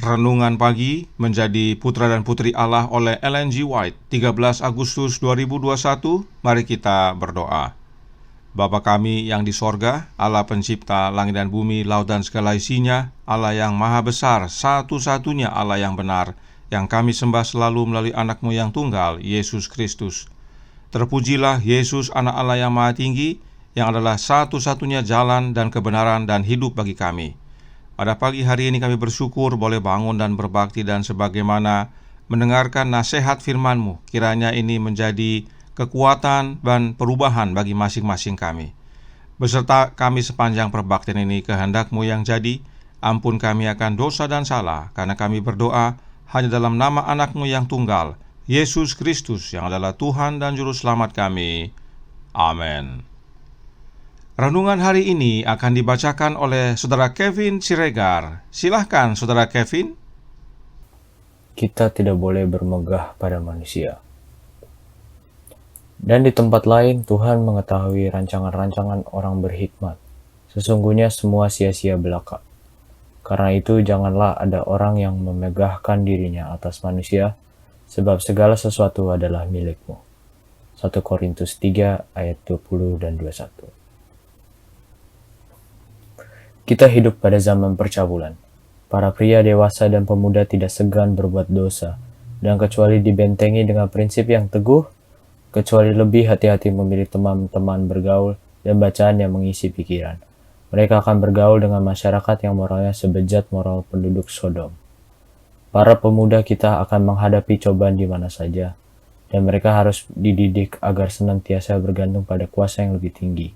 Renungan Pagi menjadi Putra dan Putri Allah oleh Ellen G. White, 13 Agustus 2021. Mari kita berdoa. Bapa kami yang di sorga, Allah pencipta langit dan bumi, laut dan segala isinya, Allah yang maha besar, satu-satunya Allah yang benar, yang kami sembah selalu melalui anak-Mu yang tunggal, Yesus Kristus. Terpujilah Yesus, anak Allah yang maha tinggi, yang adalah satu-satunya jalan dan kebenaran dan hidup bagi kami. Pada pagi hari ini kami bersyukur boleh bangun dan berbakti, dan sebagaimana mendengarkan nasihat firman-Mu, kiranya ini menjadi kekuatan dan perubahan bagi masing-masing kami. Beserta kami sepanjang perbaktian ini, kehendak-Mu yang jadi. Ampun kami akan dosa dan salah, karena kami berdoa hanya dalam nama anak-Mu yang tunggal, Yesus Kristus, yang adalah Tuhan dan Juru Selamat kami. Amin. Renungan hari ini akan dibacakan oleh Saudara Kevin Siregar. Silahkan Saudara Kevin. Kita tidak boleh bermegah pada manusia. Dan di tempat lain Tuhan mengetahui rancangan-rancangan orang berhikmat. Sesungguhnya semua sia-sia belaka. Karena itu janganlah ada orang yang memegahkan dirinya atas manusia, sebab segala sesuatu adalah milikmu. 1 Korintus 3 ayat 20 dan 21. Kita hidup pada zaman percabulan. Para pria dewasa dan pemuda tidak segan berbuat dosa, dan kecuali dibentengi dengan prinsip yang teguh, kecuali lebih hati-hati memilih teman-teman bergaul dan bacaan yang mengisi pikiran. Mereka akan bergaul dengan masyarakat yang moralnya sebejat moral penduduk Sodom. Para pemuda kita akan menghadapi cobaan di mana saja, dan mereka harus dididik agar senantiasa bergantung pada kuasa yang lebih tinggi,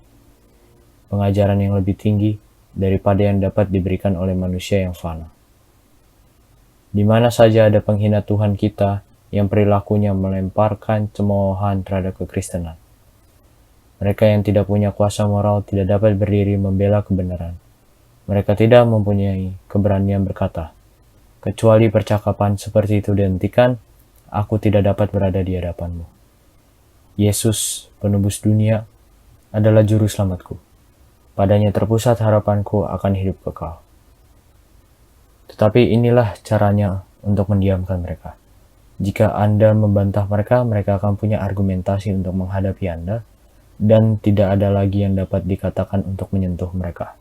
pengajaran yang lebih tinggi daripada yang dapat diberikan oleh manusia yang fana. Di mana saja ada penghina Tuhan kita yang perilakunya melemparkan cemoohan terhadap kekristenan. Mereka yang tidak punya kuasa moral tidak dapat berdiri membela kebenaran. Mereka tidak mempunyai keberanian berkata, kecuali percakapan seperti itu dihentikan, aku tidak dapat berada di hadapanmu. Yesus, penebus dunia, adalah juru selamatku. Padanya terpusat harapanku akan hidup kekal. Tetapi inilah caranya untuk mendiamkan mereka. Jika Anda membantah mereka, mereka akan punya argumentasi untuk menghadapi Anda, dan tidak ada lagi yang dapat dikatakan untuk menyentuh mereka.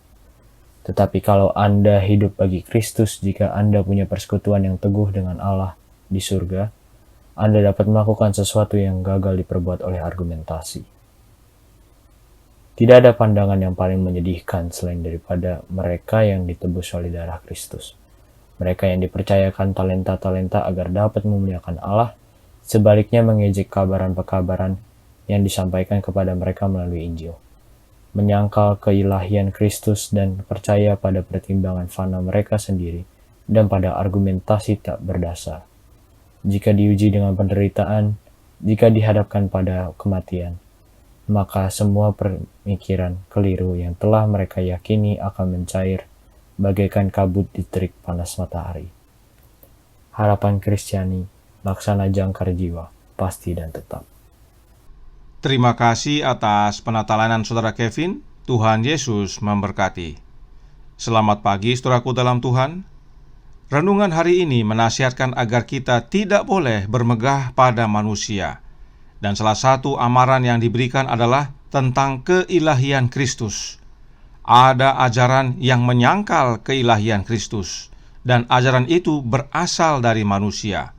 Tetapi kalau Anda hidup bagi Kristus, jika Anda punya persekutuan yang teguh dengan Allah di surga, Anda dapat melakukan sesuatu yang gagal diperbuat oleh argumentasi. Tidak ada pandangan yang paling menyedihkan selain daripada mereka yang ditebus oleh darah Kristus. Mereka yang dipercayakan talenta-talenta agar dapat memuliakan Allah, sebaliknya mengejek kabaran-pekabaran yang disampaikan kepada mereka melalui Injil. Menyangkal keilahian Kristus dan percaya pada pertimbangan fana mereka sendiri dan pada argumentasi tak berdasar. Jika diuji dengan penderitaan, jika dihadapkan pada kematian, maka semua pemikiran keliru yang telah mereka yakini akan mencair bagaikan kabut di terik panas matahari. Harapan Kristiani, laksana jangkar jiwa, pasti dan tetap. Terima kasih atas penatalanan Saudara Kevin. Tuhan Yesus memberkati. Selamat pagi saudaraku dalam Tuhan. Renungan hari ini menasihatkan agar kita tidak boleh bermegah pada manusia. Dan salah satu amaran yang diberikan adalah tentang keilahian Kristus. Ada ajaran yang menyangkal keilahian Kristus, dan ajaran itu berasal dari manusia.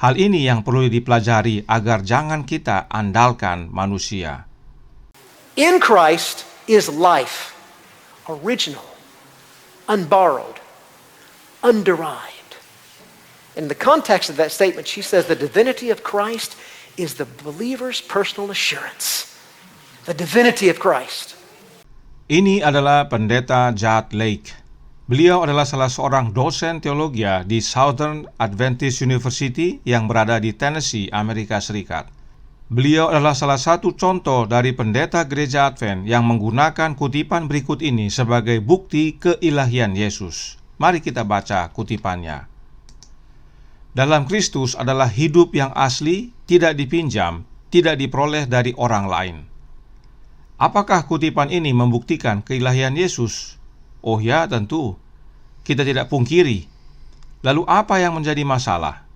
Hal ini yang perlu dipelajari agar jangan kita andalkan manusia. In Christ is life, original, unborrowed, underived. In the context of that statement, she says the divinity of Christ is the believer's personal assurance. The divinity of Christ. Ini adalah Pendeta Judd Lake. Beliau adalah salah seorang dosen teologi di Southern Adventist University yang berada di Tennessee, Amerika Serikat. Beliau adalah salah satu contoh dari pendeta gereja Advent yang menggunakan kutipan berikut ini sebagai bukti keilahian Yesus. Mari kita baca kutipannya. Dalam Kristus adalah hidup yang asli, tidak dipinjam, tidak diperoleh dari orang lain. Apakah kutipan ini membuktikan keilahian Yesus? Oh ya, tentu. Kita tidak pungkiri. Lalu apa yang menjadi masalah?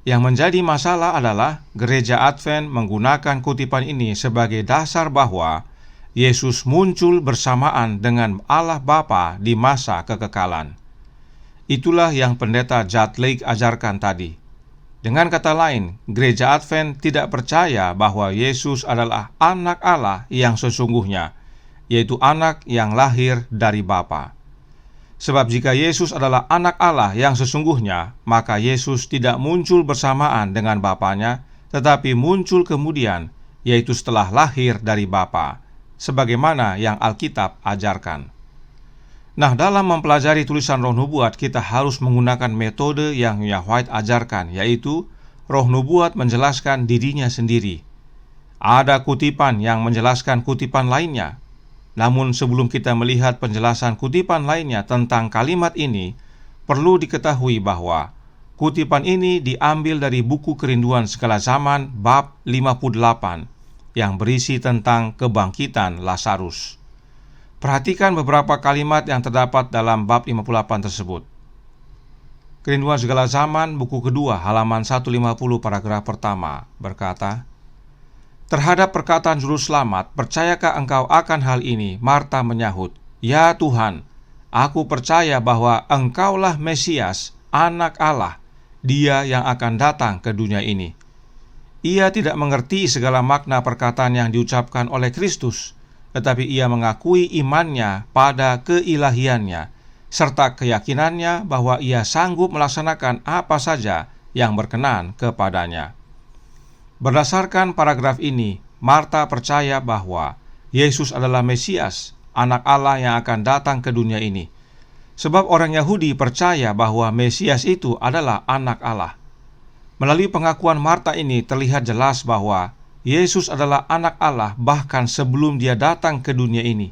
Yang menjadi masalah adalah gereja Advent menggunakan kutipan ini sebagai dasar bahwa Yesus muncul bersamaan dengan Allah Bapa di masa kekekalan. Itulah yang pendeta Judd Lake ajarkan tadi. Dengan kata lain, gereja Advent tidak percaya bahwa Yesus adalah anak Allah yang sesungguhnya, yaitu anak yang lahir dari Bapa. Sebab jika Yesus adalah anak Allah yang sesungguhnya, maka Yesus tidak muncul bersamaan dengan Bapanya, tetapi muncul kemudian, yaitu setelah lahir dari Bapa, sebagaimana yang Alkitab ajarkan. Nah, dalam mempelajari tulisan Roh Nubuat, kita harus menggunakan metode yang Nyonya White ajarkan, yaitu Roh Nubuat menjelaskan dirinya sendiri. Ada kutipan yang menjelaskan kutipan lainnya. Namun sebelum kita melihat penjelasan kutipan lainnya tentang kalimat ini, perlu diketahui bahwa kutipan ini diambil dari buku Kerinduan Segala Zaman bab 58 yang berisi tentang kebangkitan Lazarus. Perhatikan beberapa kalimat yang terdapat dalam bab 58 tersebut. Kerinduan Segala Zaman buku kedua halaman 150 paragraf pertama berkata, "Terhadap perkataan Juru Selamat, percayakah engkau akan hal ini?" Marta menyahut, "Ya Tuhan, aku percaya bahwa engkaulah Mesias, anak Allah, Dia yang akan datang ke dunia ini." Ia tidak mengerti segala makna perkataan yang diucapkan oleh Kristus, tetapi ia mengakui imannya pada keilahiannya, serta keyakinannya bahwa ia sanggup melaksanakan apa saja yang berkenan kepadanya. Berdasarkan paragraf ini, Marta percaya bahwa Yesus adalah Mesias, anak Allah yang akan datang ke dunia ini. Sebab orang Yahudi percaya bahwa Mesias itu adalah anak Allah. Melalui pengakuan Marta ini terlihat jelas bahwa Yesus adalah anak Allah bahkan sebelum Dia datang ke dunia ini.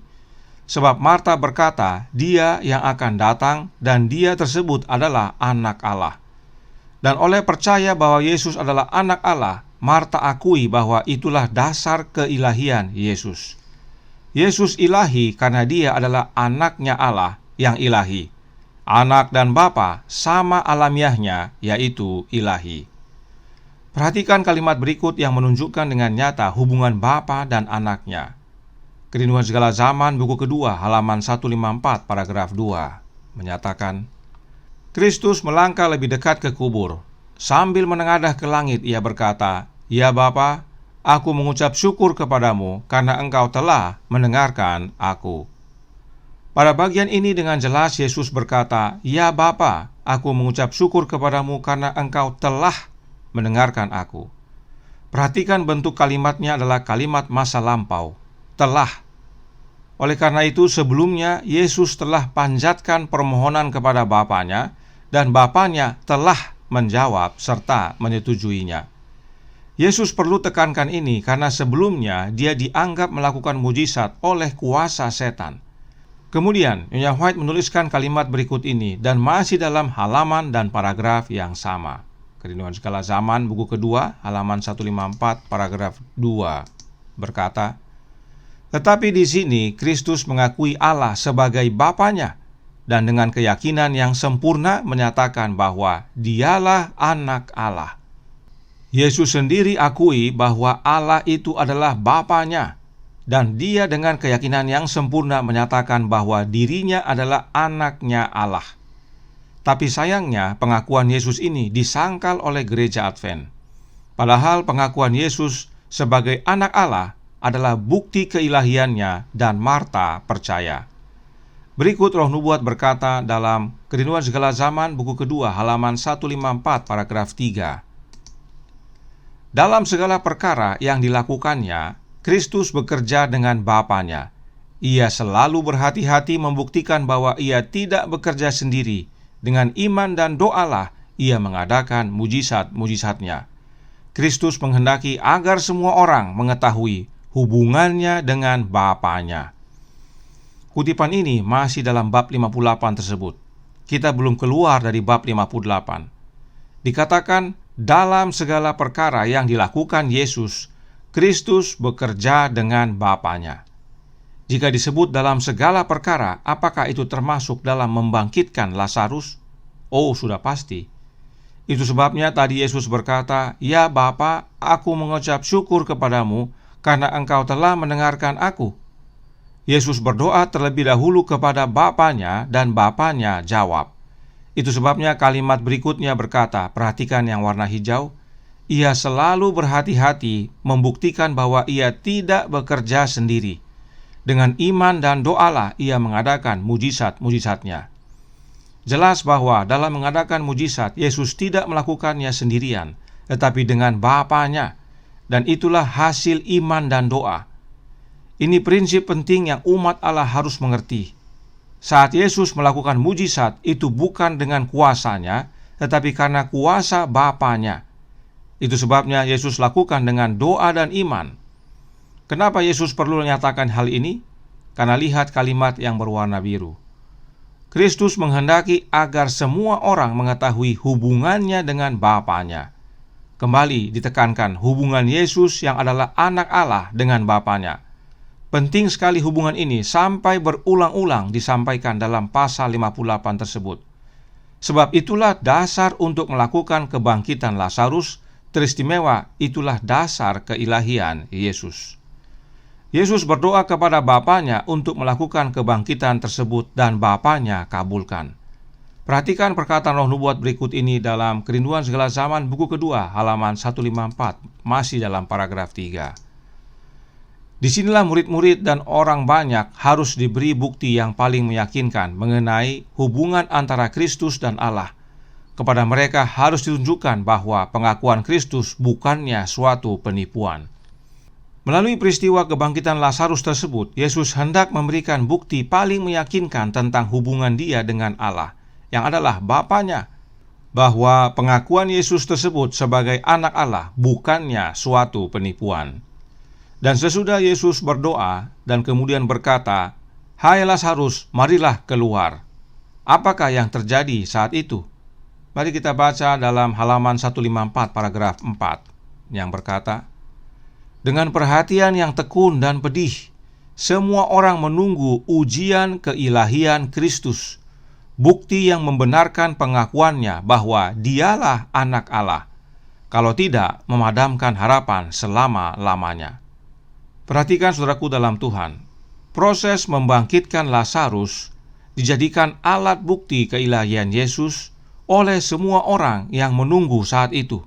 Sebab Marta berkata, Dia yang akan datang dan Dia tersebut adalah anak Allah. Dan oleh percaya bahwa Yesus adalah anak Allah, Marta akui bahwa itulah dasar keilahian Yesus. Yesus ilahi karena Dia adalah anaknya Allah yang ilahi. Anak dan Bapa sama alamiahnya, yaitu ilahi. Perhatikan kalimat berikut yang menunjukkan dengan nyata hubungan Bapa dan anaknya. Kerinduan Segala Zaman buku kedua halaman 154 paragraf 2 menyatakan, "Kristus melangkah lebih dekat ke kubur. Sambil menengadah ke langit ia berkata, 'Ya Bapa, aku mengucap syukur kepadamu karena engkau telah mendengarkan aku.'" Pada bagian ini dengan jelas Yesus berkata, "Ya Bapa, aku mengucap syukur kepadamu karena engkau telah mendengarkan aku." Perhatikan bentuk kalimatnya adalah kalimat masa lampau, telah. Oleh karena itu sebelumnya Yesus telah panjatkan permohonan kepada Bapanya, dan Bapanya telah menjawab serta menyetujuinya. Yesus perlu tekankan ini karena sebelumnya Dia dianggap melakukan mujizat oleh kuasa setan. Kemudian Nyonya White menuliskan kalimat berikut ini dan masih dalam halaman dan paragraf yang sama. Kerinduan Segala Zaman buku kedua halaman 154 paragraf 2 berkata, "Tetapi di sini Kristus mengakui Allah sebagai Bapanya dan dengan keyakinan yang sempurna menyatakan bahwa Dialah anak Allah." Yesus sendiri akui bahwa Allah itu adalah Bapanya, dan Dia dengan keyakinan yang sempurna menyatakan bahwa dirinya adalah anaknya Allah. Tapi sayangnya pengakuan Yesus ini disangkal oleh gereja Advent. Padahal pengakuan Yesus sebagai anak Allah adalah bukti keilahiannya dan Marta percaya. Berikut Roh Nubuat berkata dalam Kerinduan Segala Zaman buku kedua halaman 154 paragraf 3. "Dalam segala perkara yang dilakukannya, Kristus bekerja dengan Bapanya. Ia selalu berhati-hati membuktikan bahwa Ia tidak bekerja sendiri. Dengan iman dan doalah Ia mengadakan mujizat-mujizatnya. Kristus menghendaki agar semua orang mengetahui hubungannya dengan Bapanya." Kutipan ini masih dalam bab 58 tersebut. Kita belum keluar dari bab 58. Dikatakan, dalam segala perkara yang dilakukan Yesus, Kristus bekerja dengan Bapanya. Jika disebut dalam segala perkara, apakah itu termasuk dalam membangkitkan Lazarus? Oh, sudah pasti. Itu sebabnya tadi Yesus berkata, "Ya Bapa, aku mengucap syukur kepadamu karena engkau telah mendengarkan aku." Yesus berdoa terlebih dahulu kepada Bapanya dan Bapanya jawab. Itu sebabnya kalimat berikutnya berkata, perhatikan yang warna hijau, ia selalu berhati-hati membuktikan bahwa ia tidak bekerja sendiri. Dengan iman dan doalah ia mengadakan mujizat-mujizatnya. Jelas bahwa dalam mengadakan mujizat, Yesus tidak melakukannya sendirian, tetapi dengan Bapanya, dan itulah hasil iman dan doa. Ini prinsip penting yang umat Allah harus mengerti. Saat Yesus melakukan mujizat, itu bukan dengan kuasanya, tetapi karena kuasa Bapanya. Itu sebabnya Yesus lakukan dengan doa dan iman. Kenapa Yesus perlu menyatakan hal ini? Karena lihat kalimat yang berwarna biru. Kristus menghendaki agar semua orang mengetahui hubungannya dengan Bapanya. Kembali ditekankan hubungan Yesus yang adalah anak Allah dengan Bapanya. Penting sekali hubungan ini sampai berulang-ulang disampaikan dalam pasal 58 tersebut. Sebab itulah dasar untuk melakukan kebangkitan Lazarus, teristimewa itulah dasar keilahian Yesus. Yesus berdoa kepada Bapanya untuk melakukan kebangkitan tersebut dan Bapanya kabulkan. Perhatikan perkataan Roh Nubuat berikut ini dalam Kerinduan Segala Zaman buku kedua halaman 154, masih dalam paragraf 3. Disinilah murid-murid dan orang banyak harus diberi bukti yang paling meyakinkan mengenai hubungan antara Kristus dan Allah. Kepada mereka harus ditunjukkan bahwa pengakuan Kristus bukannya suatu penipuan. Melalui peristiwa kebangkitan Lazarus tersebut, Yesus hendak memberikan bukti paling meyakinkan tentang hubungan dia dengan Allah, yang adalah Bapanya, bahwa pengakuan Yesus tersebut sebagai anak Allah bukannya suatu penipuan. Dan sesudah Yesus berdoa dan kemudian berkata, "Hai Lazarus, marilah keluar." Apakah yang terjadi saat itu? Mari kita baca dalam halaman 154 paragraf 4 yang berkata, dengan perhatian yang tekun dan pedih, semua orang menunggu ujian keilahian Kristus, bukti yang membenarkan pengakuannya bahwa dialah anak Allah, kalau tidak memadamkan harapan selama-lamanya. Perhatikan saudaraku dalam Tuhan, proses membangkitkan Lazarus dijadikan alat bukti keilahian Yesus oleh semua orang yang menunggu saat itu.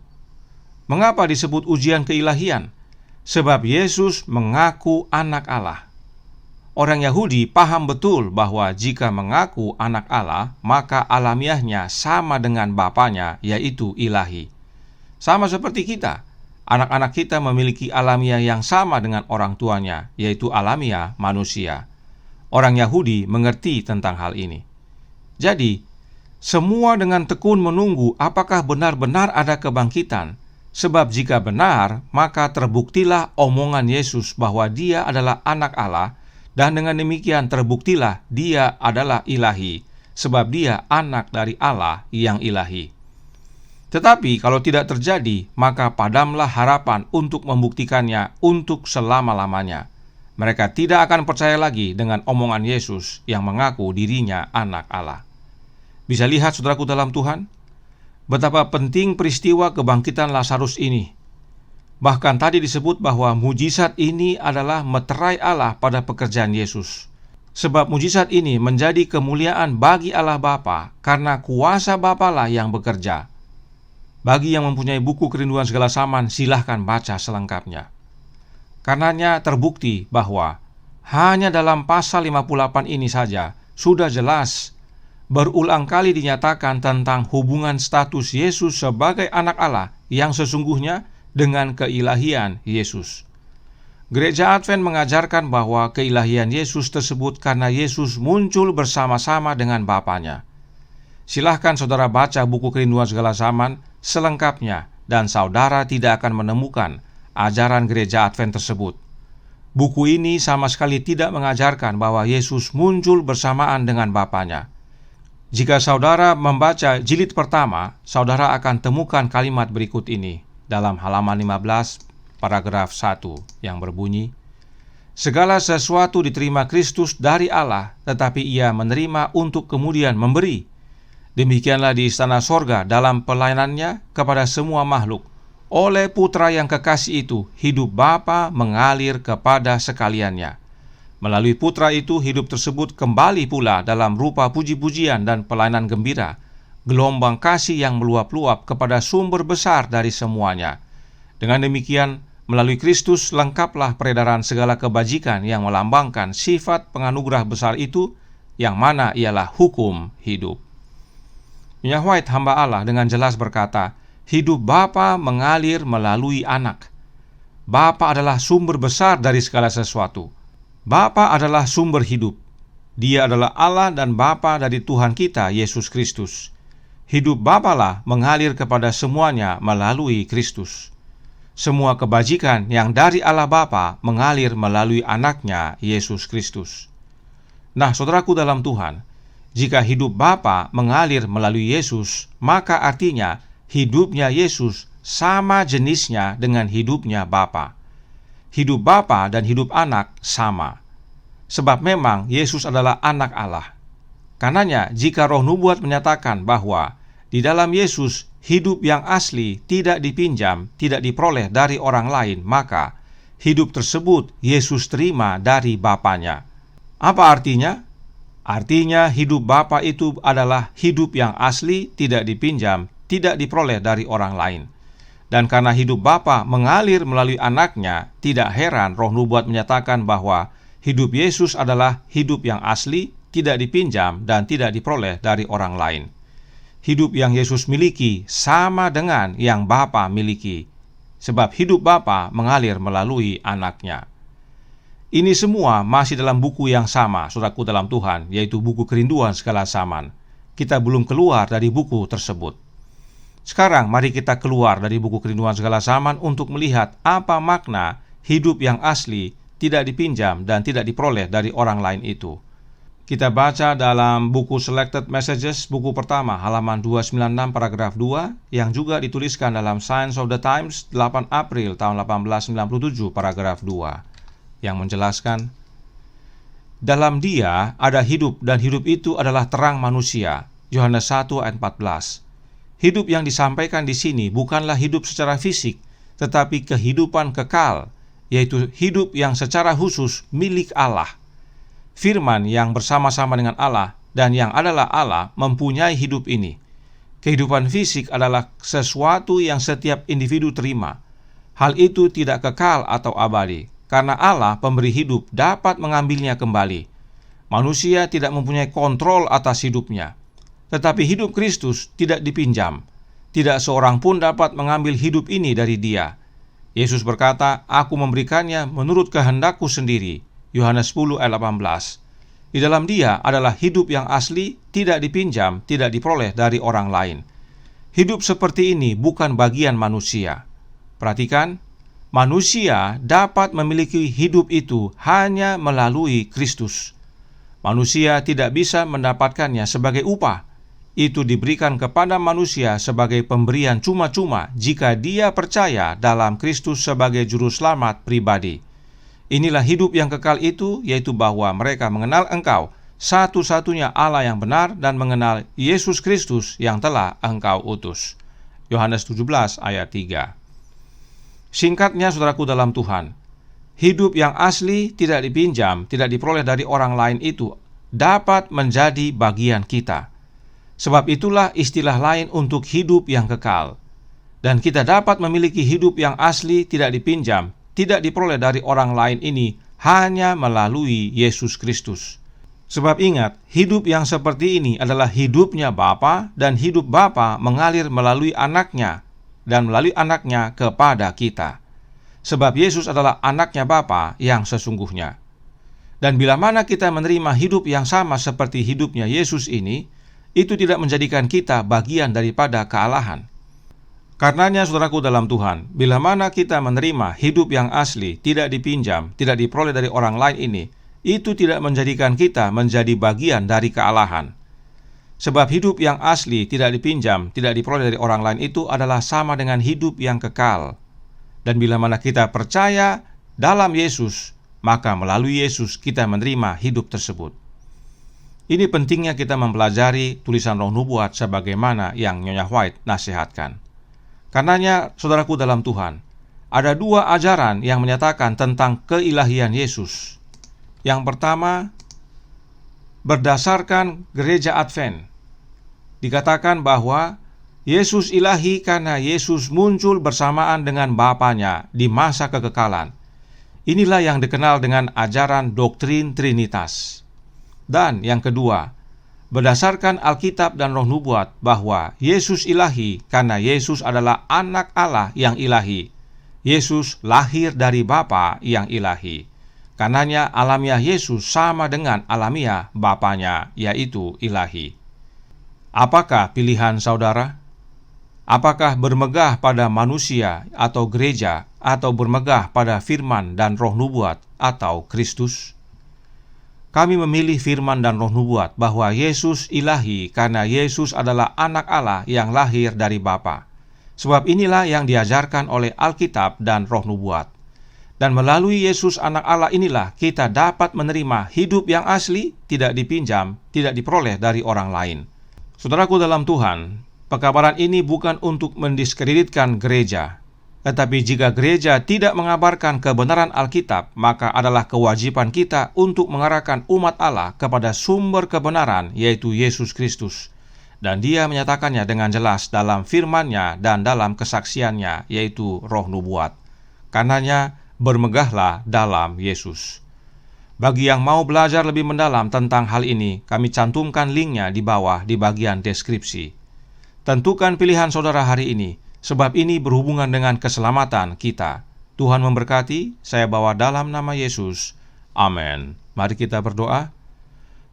Mengapa disebut ujian keilahian? Sebab Yesus mengaku anak Allah. Orang Yahudi paham betul bahwa jika mengaku anak Allah, maka alamiahnya sama dengan Bapanya, yaitu ilahi. Sama seperti kita, anak-anak kita memiliki alamiah yang sama dengan orang tuanya, yaitu alamiah manusia. Orang Yahudi mengerti tentang hal ini. Jadi, semua dengan tekun menunggu apakah benar-benar ada kebangkitan. Sebab jika benar, maka terbuktilah omongan Yesus bahwa dia adalah anak Allah, dan dengan demikian terbuktilah dia adalah ilahi, sebab dia anak dari Allah yang ilahi. Tetapi kalau tidak terjadi, maka padamlah harapan untuk membuktikannya untuk selama-lamanya. Mereka tidak akan percaya lagi dengan omongan Yesus yang mengaku dirinya anak Allah. Bisa lihat saudaraku dalam Tuhan, betapa penting peristiwa kebangkitan Lazarus ini. Bahkan tadi disebut bahwa mujizat ini adalah meterai Allah pada pekerjaan Yesus. Sebab mujizat ini menjadi kemuliaan bagi Allah Bapa, karena kuasa Bapa lah yang bekerja. Bagi yang mempunyai buku Kerinduan Segala Zaman, silahkan baca selengkapnya. Karenanya terbukti bahwa hanya dalam pasal 58 ini saja sudah jelas berulang kali dinyatakan tentang hubungan status Yesus sebagai anak Allah yang sesungguhnya dengan keilahian Yesus. Gereja Advent mengajarkan bahwa keilahian Yesus tersebut karena Yesus muncul bersama-sama dengan Bapanya. Silahkan saudara baca buku Kerinduan Segala Zaman selengkapnya, dan saudara tidak akan menemukan ajaran gereja Advent tersebut. Buku ini sama sekali tidak mengajarkan bahwa Yesus muncul bersamaan dengan Bapanya. Jika saudara membaca jilid pertama, saudara akan temukan kalimat berikut ini dalam halaman 15 paragraf 1 yang berbunyi, segala sesuatu diterima Kristus dari Allah, tetapi ia menerima untuk kemudian memberi. Demikianlah di istana sorga dalam pelayanannya kepada semua makhluk. Oleh Putra yang kekasih itu, hidup Bapa mengalir kepada sekaliannya. Melalui Putra itu, hidup tersebut kembali pula dalam rupa puji-pujian dan pelayanan gembira, gelombang kasih yang meluap-luap kepada sumber besar dari semuanya. Dengan demikian, melalui Kristus lengkaplah peredaran segala kebajikan yang melambangkan sifat penganugerah besar itu, yang mana ialah hukum hidup. Nyonya White, hamba Allah, dengan jelas berkata, hidup Bapa mengalir melalui Anak. Bapa adalah sumber besar dari segala sesuatu. Bapa adalah sumber hidup. Dia adalah Allah dan Bapa dari Tuhan kita, Yesus Kristus. Hidup Bapa lah mengalir kepada semuanya melalui Kristus. Semua kebajikan yang dari Allah Bapa mengalir melalui Anaknya, Yesus Kristus. Nah, saudaraku dalam Tuhan, jika hidup Bapa mengalir melalui Yesus, maka artinya hidupnya Yesus sama jenisnya dengan hidupnya Bapa. Hidup Bapa dan hidup Anak sama. Sebab memang Yesus adalah Anak Allah. Karenanya, jika Roh Nubuat menyatakan bahwa di dalam Yesus hidup yang asli tidak dipinjam, tidak diperoleh dari orang lain, maka hidup tersebut Yesus terima dari Bapanya. Apa artinya? Artinya hidup Bapa itu adalah hidup yang asli, tidak dipinjam, tidak diperoleh dari orang lain. Dan karena hidup Bapa mengalir melalui Anaknya, tidak heran Roh Nubuat menyatakan bahwa hidup Yesus adalah hidup yang asli, tidak dipinjam, dan tidak diperoleh dari orang lain. Hidup yang Yesus miliki sama dengan yang Bapa miliki, sebab hidup Bapa mengalir melalui Anaknya. Ini semua masih dalam buku yang sama, saudaraku dalam Tuhan, yaitu buku Kerinduan Segala Zaman. Kita belum keluar dari buku tersebut. Sekarang mari kita keluar dari buku Kerinduan Segala Zaman untuk melihat apa makna hidup yang asli, tidak dipinjam dan tidak diperoleh dari orang lain itu. Kita baca dalam buku Selected Messages, buku pertama, halaman 296 paragraf 2, yang juga dituliskan dalam Signs of the Times 8 April tahun 1897 paragraf 2, yang menjelaskan, dalam Dia ada hidup dan hidup itu adalah terang manusia. Yohanes 1 ayat 14. Hidup yang disampaikan di sini bukanlah hidup secara fisik, tetapi kehidupan kekal, yaitu hidup yang secara khusus milik Allah. Firman yang bersama-sama dengan Allah dan yang adalah Allah mempunyai hidup ini. Kehidupan fisik adalah sesuatu yang setiap individu terima. Hal itu tidak kekal atau abadi, karena Allah pemberi hidup dapat mengambilnya kembali. Manusia tidak mempunyai kontrol atas hidupnya. Tetapi hidup Kristus tidak dipinjam. Tidak seorang pun dapat mengambil hidup ini dari Dia. Yesus berkata, "Aku memberikannya menurut kehendakku sendiri." Yohanes 10 ayat 18. Di dalam Dia adalah hidup yang asli, tidak dipinjam, tidak diperoleh dari orang lain. Hidup seperti ini bukan bagian manusia. Perhatikan, manusia dapat memiliki hidup itu hanya melalui Kristus. Manusia tidak bisa mendapatkannya sebagai upah. Itu diberikan kepada manusia sebagai pemberian cuma-cuma jika dia percaya dalam Kristus sebagai juru selamat pribadi. Inilah hidup yang kekal itu, yaitu bahwa mereka mengenal Engkau, satu-satunya Allah yang benar, dan mengenal Yesus Kristus yang telah Engkau utus. Yohanes 17 ayat 3. Singkatnya, saudaraku dalam Tuhan, hidup yang asli, tidak dipinjam, tidak diperoleh dari orang lain itu dapat menjadi bagian kita. Sebab itulah istilah lain untuk hidup yang kekal. Dan kita dapat memiliki hidup yang asli, tidak dipinjam, tidak diperoleh dari orang lain ini hanya melalui Yesus Kristus. Sebab ingat, hidup yang seperti ini adalah hidupnya Bapa, dan hidup Bapa mengalir melalui Anaknya, dan melalui Anaknya kepada kita. Sebab Yesus adalah Anaknya Bapa yang sesungguhnya. Dan bila mana kita menerima hidup yang sama seperti hidupnya Yesus ini, itu tidak menjadikan kita bagian daripada kealahan. Karenanya, saudaraku dalam Tuhan, bila mana kita menerima hidup yang asli, tidak dipinjam, tidak diperoleh dari orang lain ini, itu tidak menjadikan kita menjadi bagian dari kealahan. Sebab hidup yang asli, tidak dipinjam, tidak diperoleh dari orang lain itu adalah sama dengan hidup yang kekal. Dan bila mana kita percaya dalam Yesus, maka melalui Yesus kita menerima hidup tersebut. Ini pentingnya kita mempelajari tulisan Roh Nubuat sebagaimana yang Nyonya White nasihatkan. Karenanya, saudaraku dalam Tuhan, ada dua ajaran yang menyatakan tentang keilahian Yesus. Yang pertama, berdasarkan gereja Advent, dikatakan bahwa Yesus ilahi karena Yesus muncul bersamaan dengan Bapanya di masa kekekalan. Inilah yang dikenal dengan ajaran doktrin Trinitas. Dan yang kedua, berdasarkan Alkitab dan Roh Nubuat bahwa Yesus ilahi karena Yesus adalah anak Allah yang ilahi. Yesus lahir dari Bapa yang ilahi. Karenanya alamiah Yesus sama dengan alamiah Bapanya, yaitu ilahi. Apakah pilihan saudara? Apakah bermegah pada manusia atau gereja, atau bermegah pada firman dan Roh Nubuat atau Kristus? Kami memilih firman dan Roh Nubuat bahwa Yesus ilahi karena Yesus adalah anak Allah yang lahir dari Bapa. Sebab inilah yang diajarkan oleh Alkitab dan Roh Nubuat. Dan melalui Yesus anak Allah inilah kita dapat menerima hidup yang asli, tidak dipinjam, tidak diperoleh dari orang lain. Saudaraku dalam Tuhan, pekabaran ini bukan untuk mendiskreditkan gereja. Tetapi jika gereja tidak mengabarkan kebenaran Alkitab, maka adalah kewajiban kita untuk mengarahkan umat Allah kepada sumber kebenaran, yaitu Yesus Kristus. Dan Dia menyatakannya dengan jelas dalam firman-Nya dan dalam kesaksiannya, yaitu Roh Nubuat. Karenanya, bermegahlah dalam Yesus. Bagi yang mau belajar lebih mendalam tentang hal ini, kami cantumkan linknya di bawah di bagian deskripsi. Tentukan pilihan saudara hari ini, sebab ini berhubungan dengan keselamatan kita. Tuhan memberkati, saya bawa dalam nama Yesus. Amin. Mari kita berdoa.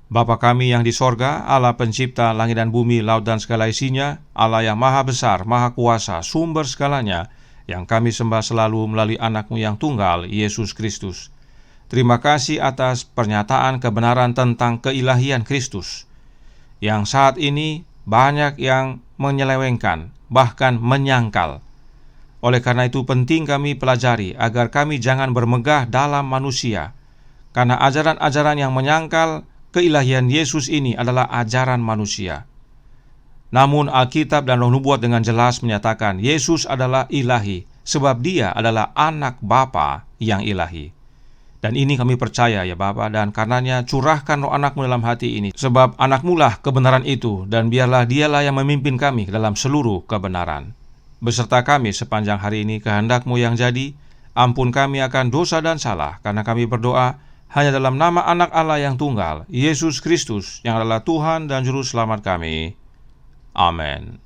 Bapa kami yang di sorga, Allah pencipta langit dan bumi, laut dan segala isinya, Allah yang maha besar, maha kuasa, sumber segalanya, yang kami sembah selalu melalui anak-Mu yang tunggal, Yesus Kristus. Terima kasih atas pernyataan kebenaran tentang keilahian Kristus, yang saat ini banyak yang menyelewengkan, bahkan menyangkal. Oleh karena itu penting kami pelajari agar kami jangan bermegah dalam manusia, karena ajaran-ajaran yang menyangkal keilahian Yesus ini adalah ajaran manusia. Namun Alkitab dan Roh Nubuat dengan jelas menyatakan Yesus adalah ilahi, sebab Dia adalah anak Bapa yang ilahi. Dan ini kami percaya ya Bapa, dan karenanya curahkan roh anak-Mu dalam hati ini, sebab anak-Mu lah kebenaran itu, dan biarlah Dialah yang memimpin kami dalam seluruh kebenaran. Beserta kami sepanjang hari ini, kehendak-Mu yang jadi, ampun kami akan dosa dan salah, karena kami berdoa hanya dalam nama anak Allah yang tunggal, Yesus Kristus, yang adalah Tuhan dan Juru Selamat kami. Amin.